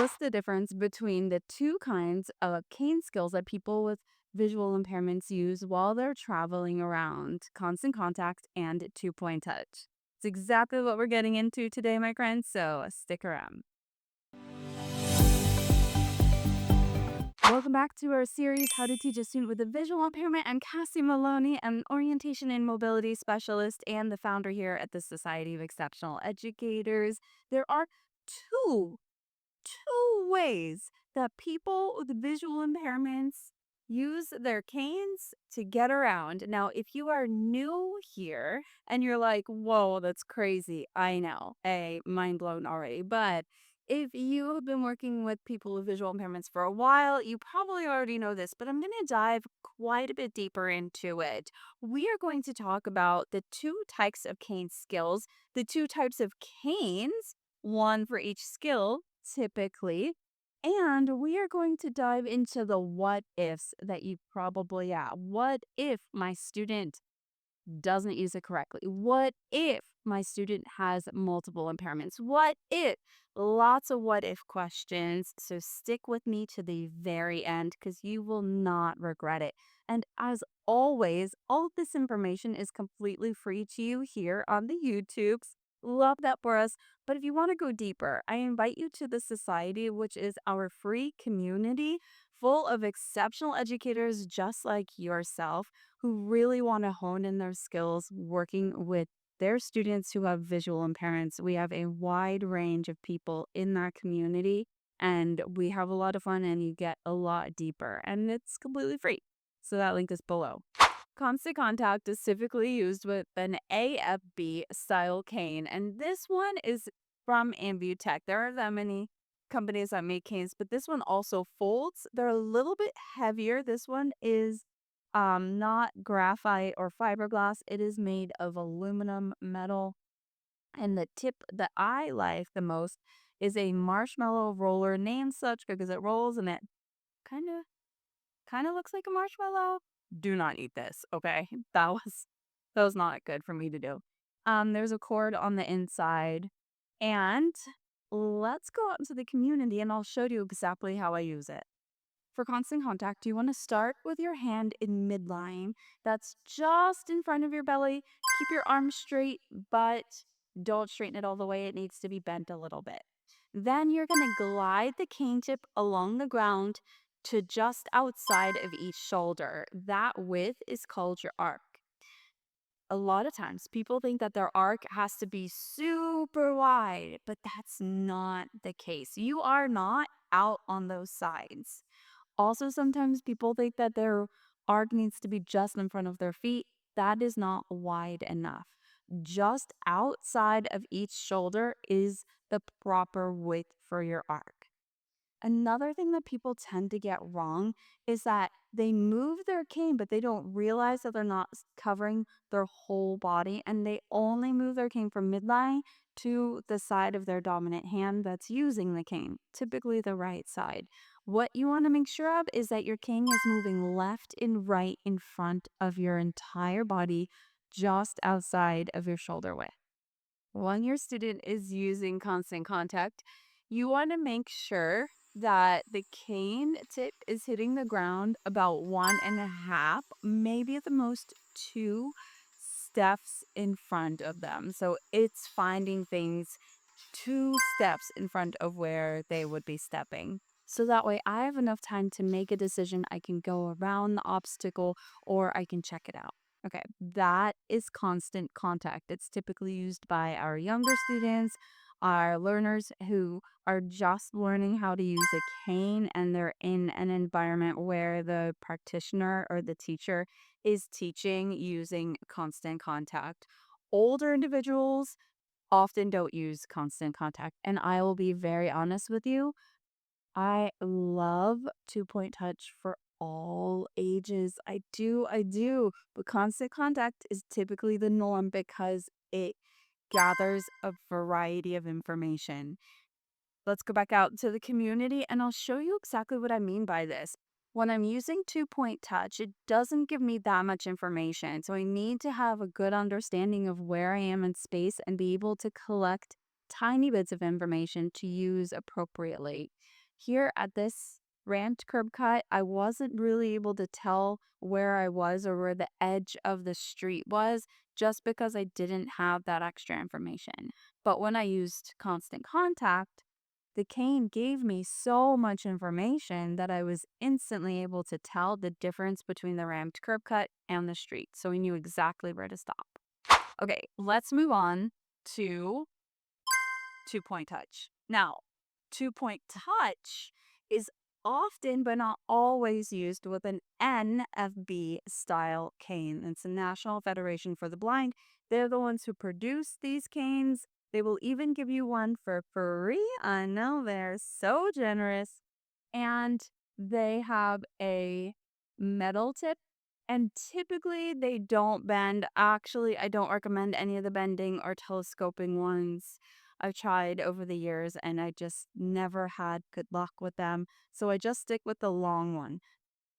What's the difference between the two kinds of cane skills that people with visual impairments use while they're traveling around? Constant contact and two-point touch. It's exactly what we're getting into today, my friends, so stick around. Welcome back to our series, How to Teach a Student with a Visual Impairment. I'm Cassie Maloney, an orientation and mobility specialist and the founder here at the Society of Exceptional Educators. There are two ways that people with visual impairments use their canes to get around. Now, if you are new here and you're like, whoa, that's crazy. I know. Mind blown already. But if you have been working with people with visual impairments for a while, you probably already know this, but I'm going to dive quite a bit deeper into it. We are going to talk about the two types of cane skills, the two types of canes, one for each skill typically. And we are going to dive into the what ifs that you probably, yeah, what if my student doesn't use it correctly? What if my student has multiple impairments? What if? Lots of what if questions. So stick with me to the very end because you will not regret it. And as always, all of this information is completely free to you here on the YouTubes. Love that for us. But if you want to go deeper, I invite you to the Society, which is our free community full of exceptional educators just like yourself who really want to hone in their skills working with their students who have visual impairments. We have a wide range of people in that community, and we have a lot of fun, and you get a lot deeper, and it's completely free. So that link is below. Constant contact is typically used with an AFB style cane, and this one is from Ambutech. There are that many companies that make canes, but this one also folds. They're a little bit heavier. This one is not graphite or fiberglass. It is made of aluminum metal. And the tip that I like the most is a marshmallow roller, named such because it rolls and it kind of looks like a marshmallow. Do not eat this, okay? That was not good for me to do. There's a cord on the inside, and let's go out into the community and I'll show you exactly how I use it. For constant contact, you want to start with your hand in midline. That's just in front of your belly. Keep your arm straight, but don't straighten it all the way. It needs to be bent a little bit. Then you're going to glide the cane tip along the ground to just outside of each shoulder. That width is called your arc. A lot of times people think that their arc has to be super wide, but that's not the case. You are not out on those sides. Also, sometimes people think that their arc needs to be just in front of their feet. That is not wide enough. Just outside of each shoulder is the proper width for your arc. Another thing that people tend to get wrong is that they move their cane, but they don't realize that they're not covering their whole body, and they only move their cane from midline to the side of their dominant hand that's using the cane, typically the right side. What you want to make sure of is that your cane is moving left and right in front of your entire body, just outside of your shoulder width. When your student is using constant contact, you want to make sure that the cane tip is hitting the ground about 1.5, maybe at the most 2 steps in front of them. So it's finding things 2 steps in front of where they would be stepping. So that way I have enough time to make a decision. I can go around the obstacle or I can check it out. Okay, that is constant contact. It's typically used by our younger students, our learners who are just learning how to use a cane and they're in an environment where the practitioner or the teacher is teaching using constant contact. Older individuals often don't use constant contact, and I will be very honest with you, I love two-point touch for all ages. I do. But constant contact is typically the norm because it gathers a variety of information. Let's go back out to the community and I'll show you exactly what I mean by this. When I'm using two-point touch, it doesn't give me that much information. So I need to have a good understanding of where I am in space and be able to collect tiny bits of information to use appropriately. Here at this ramped curb cut, I wasn't really able to tell where I was or where the edge of the street was just because I didn't have that extra information. But when I used constant contact, the cane gave me so much information that I was instantly able to tell the difference between the ramped curb cut and the street. So I knew exactly where to stop. Okay, let's move on to 2-point touch. Now, 2-point touch is often but not always used with an NFB style cane. It's the National Federation for the Blind. They're the ones who produce these canes. They will even give you one for free. I know they're so generous. And they have a metal tip, and typically they don't bend. Actually, I don't recommend any of the bending or telescoping ones. I've tried over the years and I just never had good luck with them. So I just stick with the long one.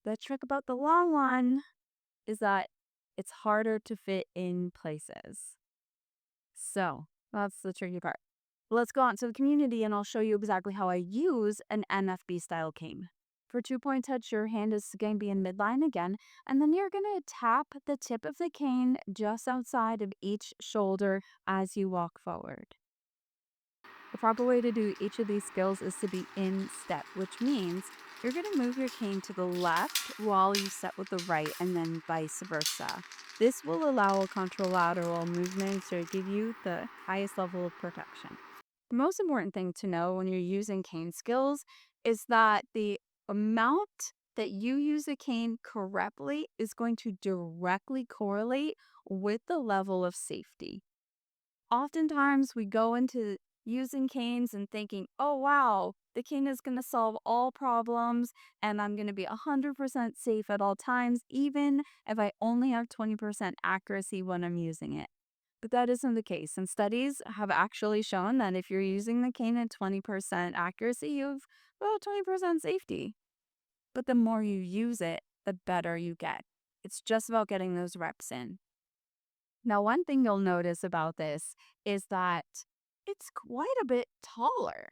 The trick about the long one is that it's harder to fit in places. So that's the tricky part. Let's go on to the community and I'll show you exactly how I use an NFB style cane. For 2-point touch, your hand is going to be in midline again, and then you're going to tap the tip of the cane just outside of each shoulder as you walk forward. The proper way to do each of these skills is to be in step, which means you're going to move your cane to the left while you step with the right and then vice versa. This will allow a contralateral movement to give you the highest level of protection. The most important thing to know when you're using cane skills is that the amount that you use a cane correctly is going to directly correlate with the level of safety. Oftentimes, we go into using canes and thinking, oh, wow, the cane is going to solve all problems and I'm going to be 100% safe at all times, even if I only have 20% accuracy when I'm using it. But that isn't the case. And studies have actually shown that if you're using the cane at 20% accuracy, you have about 20% safety. But the more you use it, the better you get. It's just about getting those reps in. Now, one thing you'll notice about this is that it's quite a bit taller.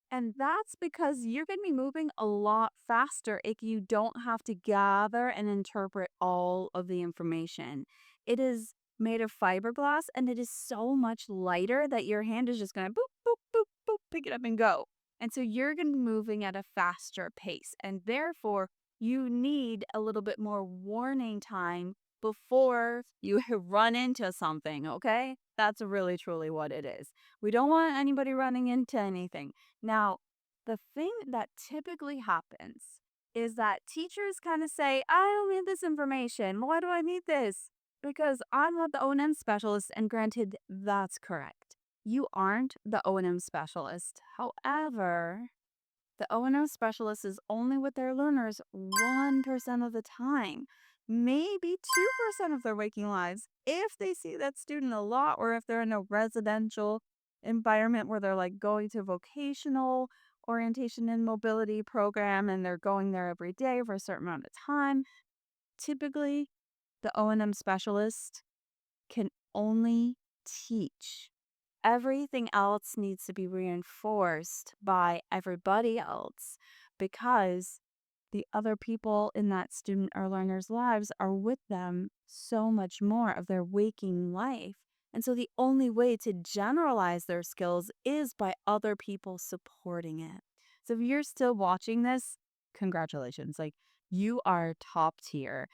And that's because you're going to be moving a lot faster if you don't have to gather and interpret all of the information. It is made of fiberglass and it is so much lighter that your hand is just going to boop, boop, boop, boop, pick it up and go. And so you're going to be moving at a faster pace. And therefore, you need a little bit more warning time before you run into something, okay? That's really, truly what it is. We don't want anybody running into anything. Now, the thing that typically happens is that teachers kind of say, I don't need this information. Why do I need this? Because I'm not the O&M specialist, and granted, that's correct. You aren't the O&M specialist. However, the O&M specialist is only with their learners 1% of the time, maybe 2% of their waking lives, if they see that student a lot or if they're in a residential environment where they're like going to vocational orientation and mobility program and they're going there every day for a certain amount of time. Typically, the O&M specialist can only teach. Everything else needs to be reinforced by everybody else because the other people in that student or learner's lives are with them so much more of their waking life. And so the only way to generalize their skills is by other people supporting it. So if you're still watching this, congratulations. Like, you are top tier.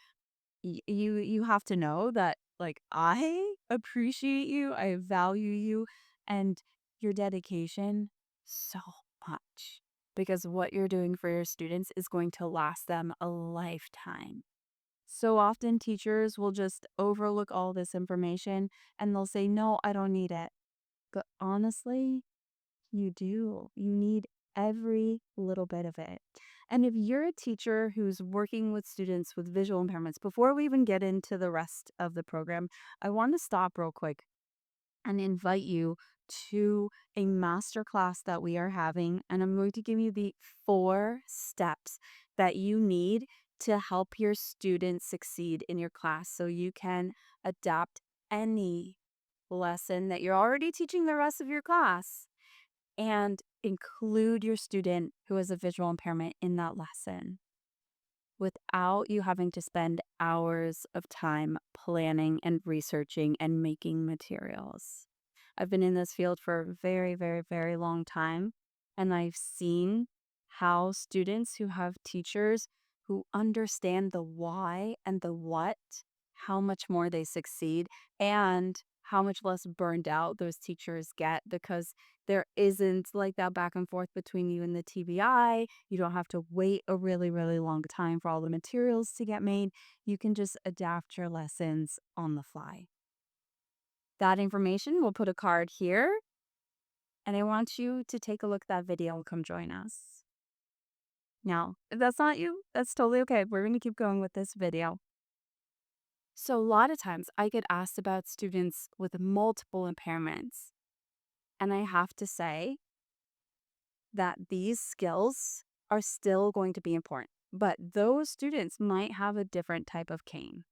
You have to know that, like, I appreciate you, I value you and your dedication so much, because what you're doing for your students is going to last them a lifetime. So often teachers will just overlook all this information and they'll say, no, I don't need it. But honestly, you do. You need every little bit of it. And if you're a teacher who's working with students with visual impairments, before we even get into the rest of the program, I want to stop real quick and invite you to a masterclass that we are having. And I'm going to give you the 4 steps that you need to help your students succeed in your class so you can adapt any lesson that you're already teaching the rest of your class and include your student who has a visual impairment in that lesson without you having to spend hours of time planning and researching and making materials. I've been in this field for a very, very, very long time, and I've seen how students who have teachers who understand the why and the what, how much more they succeed, and how much less burned out those teachers get because there isn't like that back and forth between you and the TBI. You don't have to wait a really, really long time for all the materials to get made. You can just adapt your lessons on the fly. That information, we'll put a card here, and I want you to take a look at that video and come join us. Now, if that's not you, that's totally okay. We're going to keep going with this video. So, a lot of times I get asked about students with multiple impairments, and I have to say that these skills are still going to be important, but those students might have a different type of cane.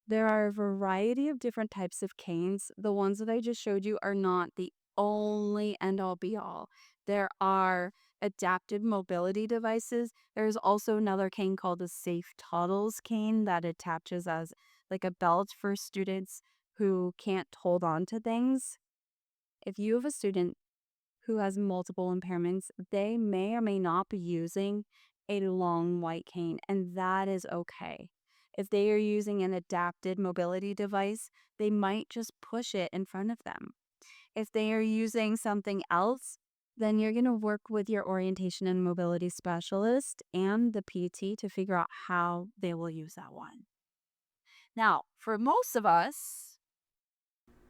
There are a variety of different types of canes. The ones that I just showed you are not the only end all be all. There are adaptive mobility devices. There's also another cane called a safe Toddles cane that attaches as like a belt for students who can't hold on to things. If you have a student who has multiple impairments, they may or may not be using a long white cane, and that is okay. If they are using an adapted mobility device, they might just push it in front of them. If they are using something else, then you're going to work with your orientation and mobility specialist and the PT to figure out how they will use that one. Now, for most of us,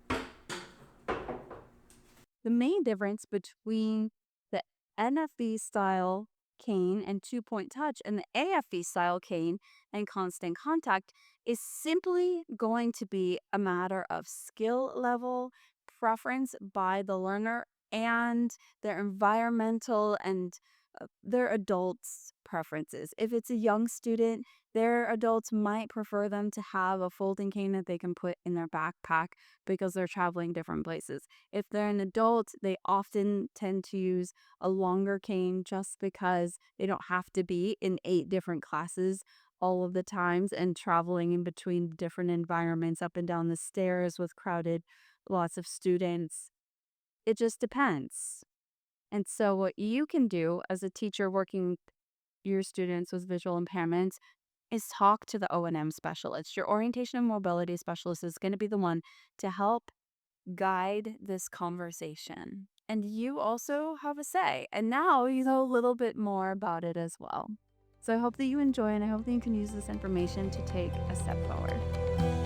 the main difference between the NFB style cane and 2-point touch and the AFB style cane and constant contact is simply going to be a matter of skill level, preference by the learner, and their environmental and their adults' preferences. If it's a young student, their adults might prefer them to have a folding cane that they can put in their backpack because they're traveling different places. If they're an adult, they often tend to use a longer cane just because they don't have to be in 8 different classes all of the times and traveling in between different environments up and down the stairs with crowded lots of students. It just depends. And so what you can do as a teacher working with your students with visual impairments is talk to the O&M specialist. Your orientation and mobility specialist is going to be the one to help guide this conversation. And you also have a say. And now you know a little bit more about it as well. So I hope that you enjoy and I hope that you can use this information to take a step forward.